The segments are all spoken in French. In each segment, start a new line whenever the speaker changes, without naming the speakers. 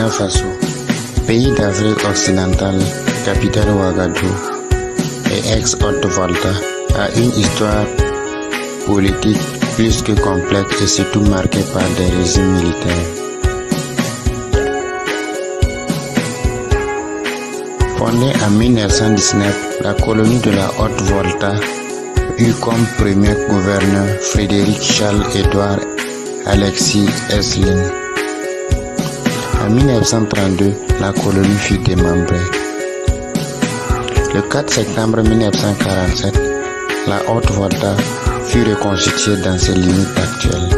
Burkina Faso, pays d'Afrique occidentale, capitale Ouagadougou et ex-Haute-Volta, a une histoire politique plus que complexe et surtout marquée par des régimes militaires. Fondée en 1919, la colonie de la Haute-Volta eut comme premier gouverneur Frédéric Charles-Édouard Alexis Esseling. En 1932, la colonie fut démembrée. Le 4 septembre 1947, la Haute-Volta fut reconstituée dans ses limites actuelles.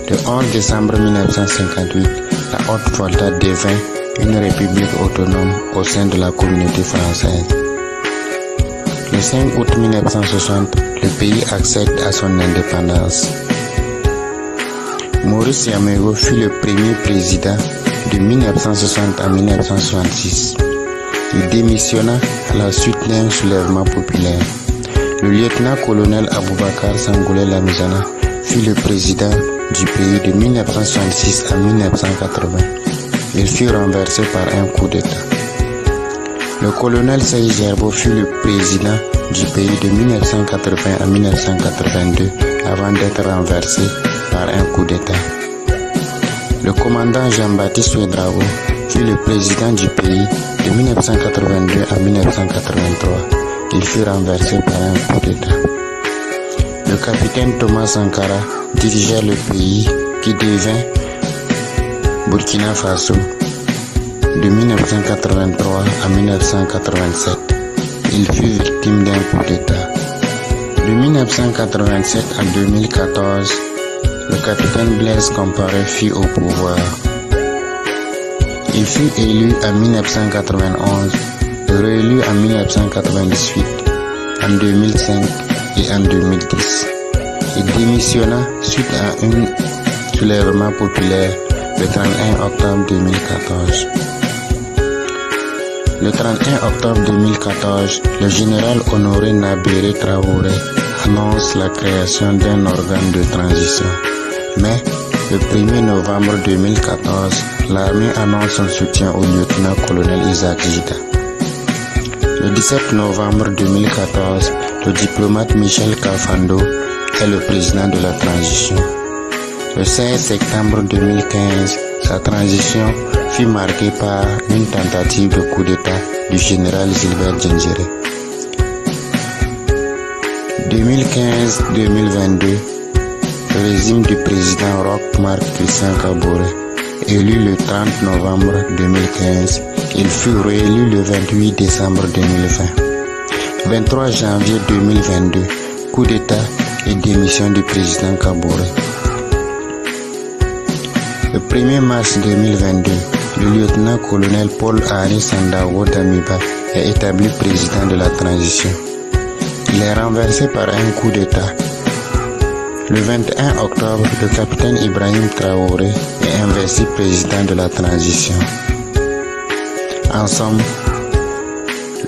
Le 11 décembre 1958, la Haute-Volta devint une république autonome au sein de la communauté française. Le 5 août 1960, le pays accède à son indépendance. Maurice Yamégo fut le premier président de 1960 à 1966. Il démissionna à la suite d'un soulèvement populaire. Le lieutenant-colonel Aboubakar Sangoulé Lamizana fut le président du pays de 1966 à 1980. Il fut renversé par un coup d'État. Le colonel Seydi Gerbo fut le président du pays de 1980 à 1982 avant d'être renversé par un coup d'État. Le commandant Jean-Baptiste Ouédraogo fut le président du pays de 1982 à 1983. Il fut renversé par un coup d'État. Le capitaine Thomas Sankara dirigeait le pays qui devint Burkina Faso de 1983 à 1987. Il fut victime d'un coup d'État. De 1987 à 2014, le capitaine Blaise Compaoré fut au pouvoir. Il fut élu en 1991 et réélu en 1998, en 2005 et en 2010. Il démissionna suite à un soulèvement populaire le 31 octobre 2014. Le 31 octobre 2014, le général Honoré Nabéré Traoré annonce la création d'un organe de transition. Mais le 1er novembre 2014, l'armée annonce son soutien au lieutenant-colonel Isaac Jida. Le 17 novembre 2014, le diplomate Michel Kafando est le président de la transition. Le 16 septembre 2015, sa transition fut marquée par une tentative de coup d'État du général Gilbert Diendéré. 2015-2022, le régime du président Roch Marc Christian Kaboré, élu le 30 novembre 2015, il fut réélu le 28 décembre 2020. 23 janvier 2022, coup d'État et démission du président Kaboré. Le 1er mars 2022, le lieutenant-colonel Paul-Henri Sandaogo Damiba est établi président de la transition. Il est renversé par un coup d'État. Le 21 octobre, le capitaine Ibrahim Traoré est investi président de la transition. En somme,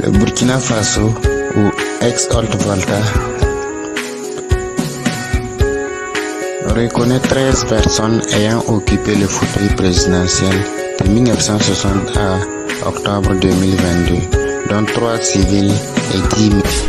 le Burkina Faso, ou ex-Haute-Volta, reconnaît 13 personnes ayant occupé le fauteuil présidentiel de 1960 à octobre 2022, dont 3 civils et 10 militaires.